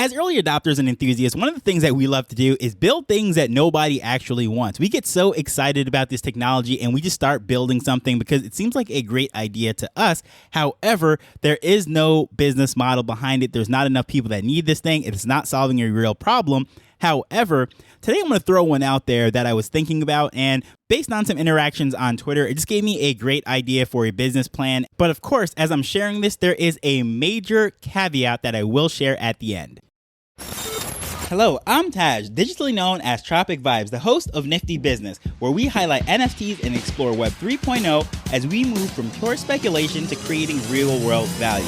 As early adopters and enthusiasts, one of the things that we love to do is build things that nobody actually wants. We get so excited about this technology and we just start building something because it seems like a great idea to us. However, there is no business model behind it. There's not enough people that need this thing. It is not solving a real problem. However, today I'm going to throw one out there that I was thinking about, and based on some interactions on Twitter, it just gave me a great idea for a business plan. But of course, as I'm sharing this, there is a major caveat that I will share at the end. Hello, I'm Taj, digitally known as Tropic Vibes, the host of Nifty Business, where we highlight NFTs and explore Web 3.0 as we move from pure speculation to creating real-world value.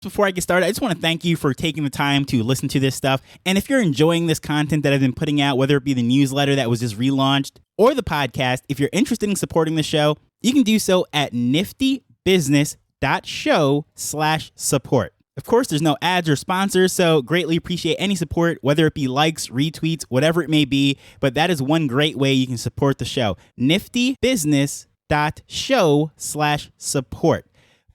Before I get started, I just want to thank you for taking the time to listen to this stuff. And if you're enjoying this content that I've been putting out, whether it be the newsletter that was just relaunched or the podcast, if you're interested in supporting the show, you can do so at niftybusiness.show/support. Of course, there's no ads or sponsors, so greatly appreciate any support, whether it be likes, retweets, whatever it may be. But that is one great way you can support the show. niftybusiness.show/support.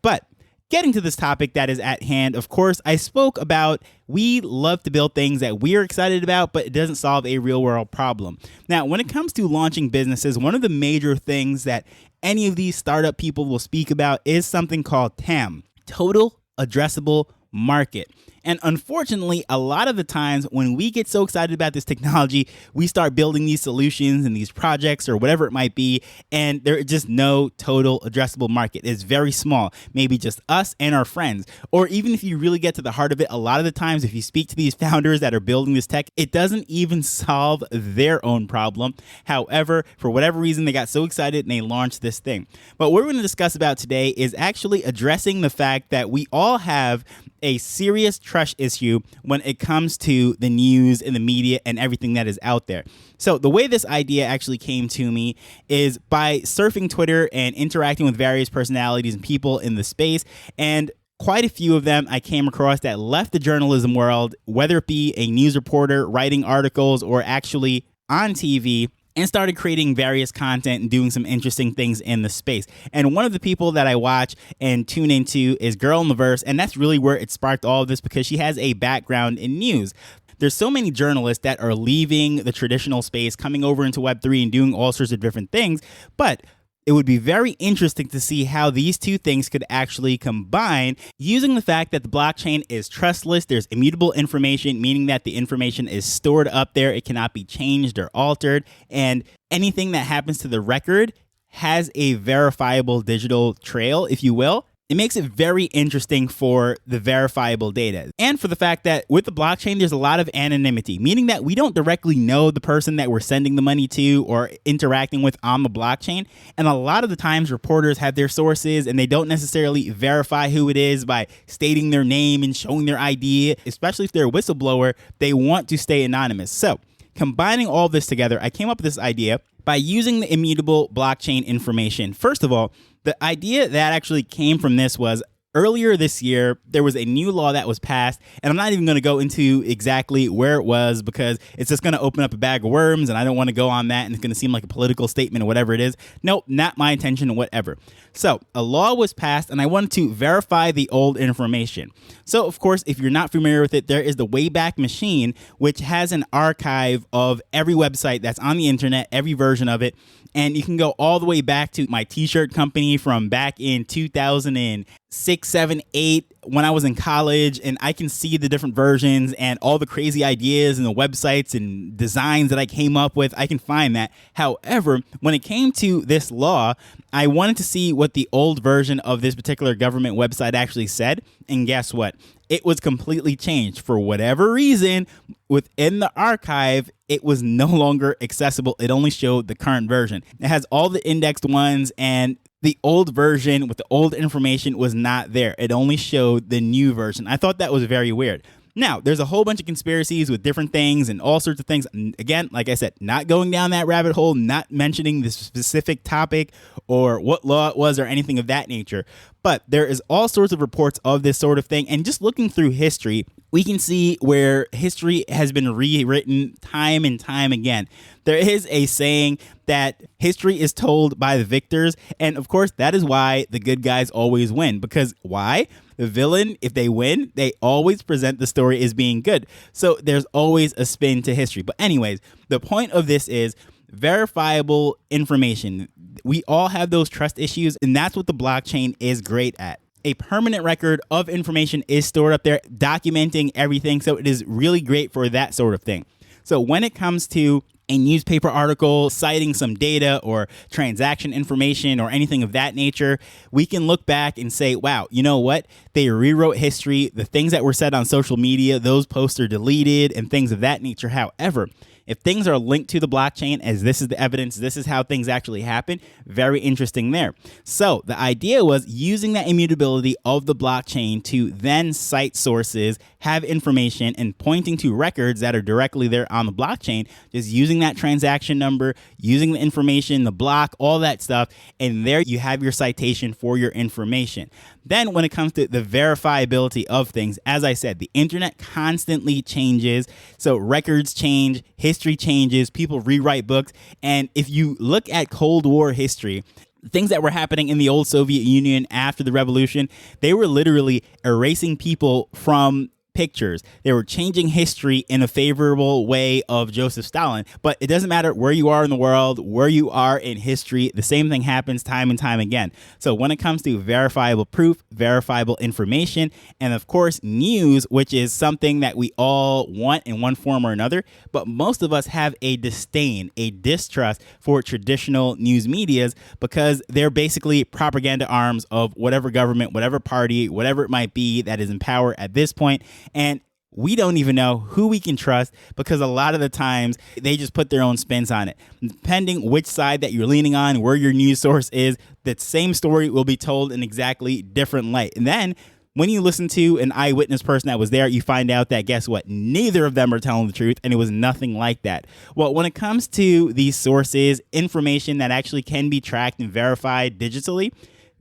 But getting to this topic that is at hand, of course, I spoke about we love to build things that we're excited about, but it doesn't solve a real world problem. Now, when it comes to launching businesses, one of the major things that any of these startup people will speak about is something called TAM, Total Addressable Market. And unfortunately, a lot of the times when we get so excited about this technology, we start building these solutions and these projects or whatever it might be, and there is just no total addressable market. It's very small, maybe just us and our friends. Or even if you really get to the heart of it, a lot of the times if you speak to these founders that are building this tech, it doesn't even solve their own problem. However, for whatever reason, they got so excited and they launched this thing. But what we're going to discuss about today is actually addressing the fact that we all have a serious trust issue when it comes to the news and the media and everything that is out there. So the way this idea actually came to me is by surfing Twitter and interacting with various personalities and people in the space. And quite a few of them I came across that left the journalism world, whether it be a news reporter writing articles or actually on TV, and started creating various content and doing some interesting things in the space. And one of the people that I watch and tune into is Girl in the Verse, and that's really where it sparked all of this because she has a background in news. There's so many journalists that are leaving the traditional space, coming over into Web3 and doing all sorts of different things, but it would be very interesting to see how these two things could actually combine using the fact that the blockchain is trustless. There's immutable information, meaning that the information is stored up there. It cannot be changed or altered. And anything that happens to the record has a verifiable digital trail, if you will. It makes it very interesting for the verifiable data and for the fact that with the blockchain, there's a lot of anonymity, meaning that we don't directly know the person that we're sending the money to or interacting with on the blockchain. And a lot of the times reporters have their sources and they don't necessarily verify who it is by stating their name and showing their ID, especially if they're a whistleblower, they want to stay anonymous. So combining all this together, I came up with this idea by using the immutable blockchain information. First of all, the idea that actually came from this was earlier this year, there was a new law that was passed, and I'm not even going to go into exactly where it was because it's just going to open up a bag of worms, and I don't want to go on that, and it's going to seem like a political statement or whatever it is. Nope, not my intention or whatever. So a law was passed, and I wanted to verify the old information. So, of course, if you're not familiar with it, there is the Wayback Machine, which has an archive of every website that's on the internet, every version of it. And you can go all the way back to my t-shirt company from back in 2006, 7, 8, when I was in college, and I can see the different versions and all the crazy ideas and the websites and designs that I came up with. I can find that. However, when it came to this law, I wanted to see what the old version of this particular government website actually said. And guess what? It was completely changed. For whatever reason, within the archive, it was no longer accessible. It only showed the current version. It has all the indexed ones, and the old version with the old information was not there. It only showed the new version. I thought that was very weird. Now, there's a whole bunch of conspiracies with different things and all sorts of things. Again, like I said, not going down that rabbit hole, not mentioning the specific topic or what law it was or anything of that nature. But there is all sorts of reports of this sort of thing. And just looking through history, we can see where history has been rewritten time and time again. There is a saying that history is told by the victors. And of course, that is why the good guys always win. Because why? The villain, if they win, they always present the story as being good. So there's always a spin to history. But anyways, the point of this is verifiable information. We all have those trust issues, and that's what the blockchain is great at. A permanent record of information is stored up there, documenting everything. So it is really great for that sort of thing. So when it comes to a newspaper article citing some data or transaction information or anything of that nature, we can look back and say, wow, you know what? They rewrote history. The things that were said on social media, those posts are deleted and things of that nature. However, if things are linked to the blockchain, as this is the evidence, this is how things actually happen, very interesting there. So the idea was using that immutability of the blockchain to then cite sources, have information, and pointing to records that are directly there on the blockchain, just using that transaction number, using the information, the block, all that stuff, and there you have your citation for your information. Then when it comes to the verifiability of things, as I said, the internet constantly changes. So records change, history changes, people rewrite books. And if you look at Cold War history, things that were happening in the old Soviet Union after the revolution, they were literally erasing people from pictures. They were changing history in a favorable way of Joseph Stalin. But it doesn't matter where you are in the world, where you are in history, the same thing happens time and time again. So when it comes to verifiable proof, verifiable information, and of course news, which is something that we all want in one form or another, but most of us have a disdain, a distrust for traditional news medias because they're basically propaganda arms of whatever government, whatever party, whatever it might be that is in power at this point. And we don't even know who we can trust because a lot of the times they just put their own spins on it. Depending which side that you're leaning on, where your news source is, that same story will be told in exactly different light. And then when you listen to an eyewitness person that was there, you find out that, guess what? Neither of them are telling the truth, and it was nothing like that. Well, when it comes to these sources, information that actually can be tracked and verified digitally,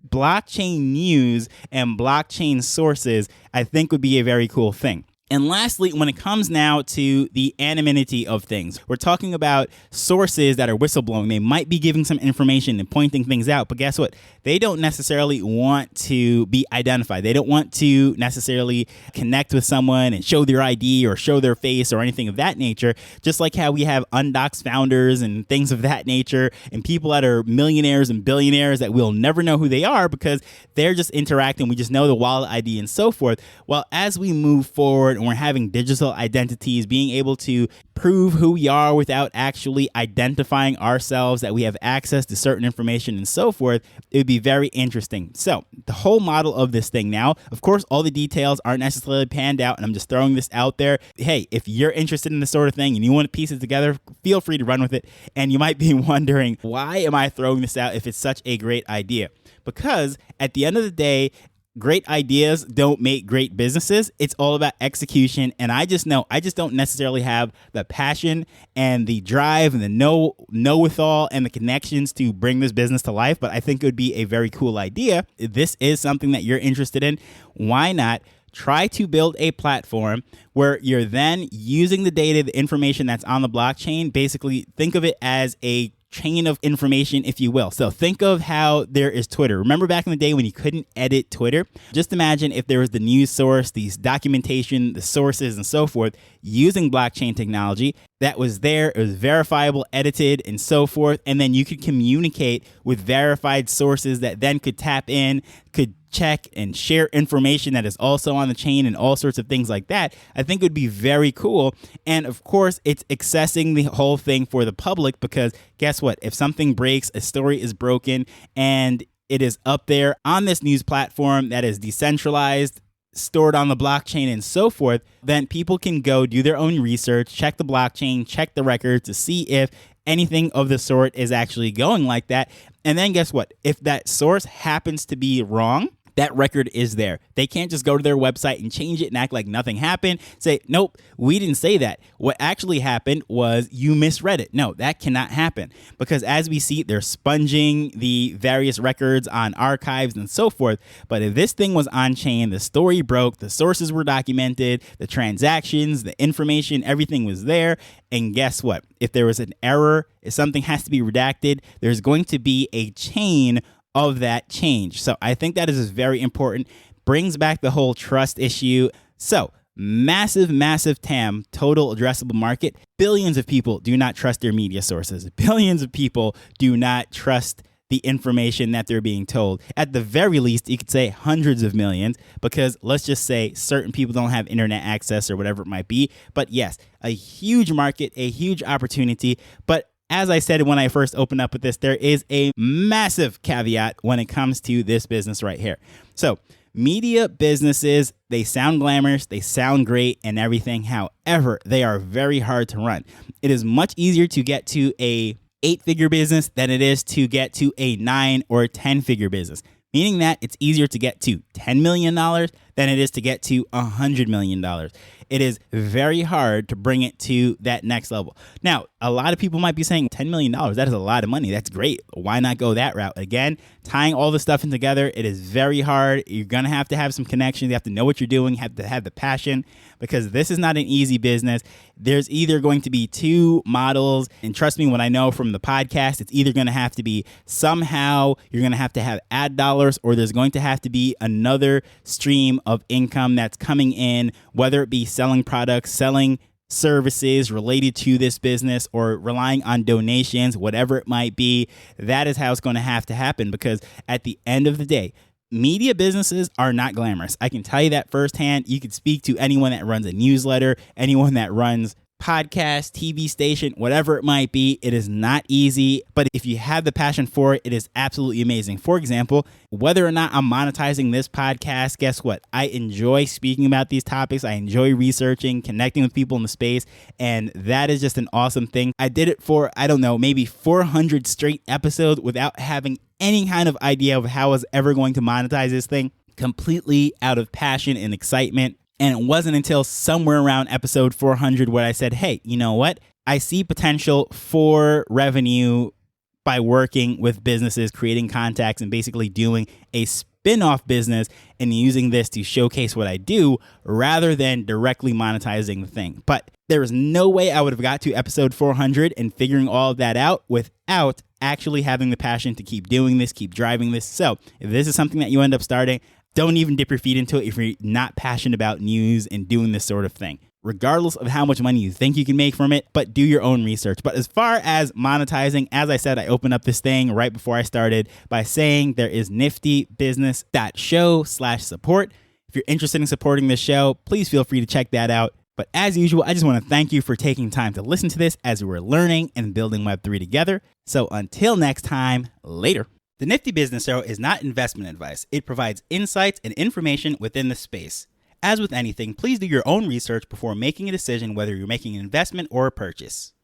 blockchain news and blockchain sources, I think would be a very cool thing. And lastly, when it comes now to the anonymity of things, we're talking about sources that are whistleblowing. They might be giving some information and pointing things out, but guess what? They don't necessarily want to be identified. They don't want to necessarily connect with someone and show their ID or show their face or anything of that nature, just like how we have undoxed founders and things of that nature and people that are millionaires and billionaires that we'll never know who they are because they're just interacting. We just know the wallet ID and so forth. Well, as we move forward, and we're having digital identities, being able to prove who we are without actually identifying ourselves, that we have access to certain information and so forth, it would be very interesting. So the whole model of this thing now, of course, all the details aren't necessarily panned out, and I'm just throwing this out there. Hey, if you're interested in this sort of thing and you want to piece it together, feel free to run with it. And you might be wondering, why am I throwing this out if it's such a great idea? Because at the end of the day, great ideas don't make great businesses. It's all about execution. And I just don't necessarily have the passion and the drive and the know-withal and the connections to bring this business to life. But I think it would be a very cool idea. If this is something that you're interested in, why not try to build a platform where you're then using the data, the information that's on the blockchain. Basically, think of it as a chain of information, if you will. So think of how there is Twitter. Remember back in the day when you couldn't edit Twitter? Just imagine if there was the news source, these documentation, the sources and so forth using blockchain technology that was there. It was verifiable, edited and so forth. And then you could communicate with verified sources that then could tap in, could check and share information that is also on the chain and all sorts of things like that. I think it would be very cool. And of course, it's accessing the whole thing for the public because guess what? If something breaks, a story is broken and it is up there on this news platform that is decentralized, stored on the blockchain and so forth, then people can go do their own research, check the blockchain, check the records to see if anything of the sort is actually going like that. And then guess what? If that source happens to be wrong, that record is there. They can't just go to their website and change it and act like nothing happened. Say, nope, we didn't say that. What actually happened was you misread it. No, that cannot happen, because as we see, they're sponging the various records on archives and so forth. But if this thing was on chain, the story broke, the sources were documented, the transactions, the information, everything was there. And guess what? If there was an error, if something has to be redacted, there's going to be a chain of that change. So I think that is very important. Brings back the whole trust issue. So massive, massive TAM, total addressable market. Billions of people do not trust their media sources. Billions of people do not trust the information that they're being told. At the very least, you could say hundreds of millions, because let's just say certain people don't have internet access or whatever it might be. But yes, a huge market, a huge opportunity. But as I said when I first opened up with this, there is a massive caveat when it comes to this business right here. So media businesses, they sound glamorous, they sound great and everything. However, they are very hard to run. It is much easier to get to a 8-figure business than it is to get to a 9 or 10-figure business, meaning that it's easier to get to $10 million than it is to get to $100 million. It is very hard to bring it to that next level. Now, a lot of people might be saying $10 million, that is a lot of money. That's great. Why not go that route? Again, tying all the stuff in together, it is very hard. You're going to have some connections. You have to know what you're doing. You have to have the passion, because this is not an easy business. There's either going to be two models. And trust me, when I know from the podcast, it's either going to have to be somehow you're going to have ad dollars, or there's going to have to be another stream of income that's coming in, whether it be selling products, selling services related to this business, or relying on donations, whatever it might be. That is how it's going to happen, because at the end of the day, media businesses are not glamorous. I can tell you that firsthand. You could speak to anyone that runs a newsletter, anyone that runs podcast, TV station, whatever it might be. It is not easy, but if you have the passion for it, it is absolutely amazing. For example, whether or not I'm monetizing this podcast, guess what? I enjoy speaking about these topics. I enjoy researching, connecting with people in the space, and that is just an awesome thing. I did it for, maybe 400 straight episodes without having any kind of idea of how I was ever going to monetize this thing, completely out of passion and excitement. And it wasn't until somewhere around episode 400 where I said, hey, you know what? I see potential for revenue by working with businesses, creating contacts, and basically doing a spin-off business and using this to showcase what I do rather than directly monetizing the thing. But there is no way I would have got to episode 400 and figuring all of that out without actually having the passion to keep doing this, keep driving this. So if this is something that you end up starting, don't even dip your feet into it if you're not passionate about news and doing this sort of thing, regardless of how much money you think you can make from it. But do your own research. But as far as monetizing, as I said, I opened up this thing right before I started by saying there is niftybusiness.show/support. If you're interested in supporting this show, please feel free to check that out. But as usual, I just want to thank you for taking time to listen to this as we're learning and building Web3 together. So until next time, later. The Nifty Business Show is not investment advice. It provides insights and information within the space. As with anything, please do your own research before making a decision whether you're making an investment or a purchase.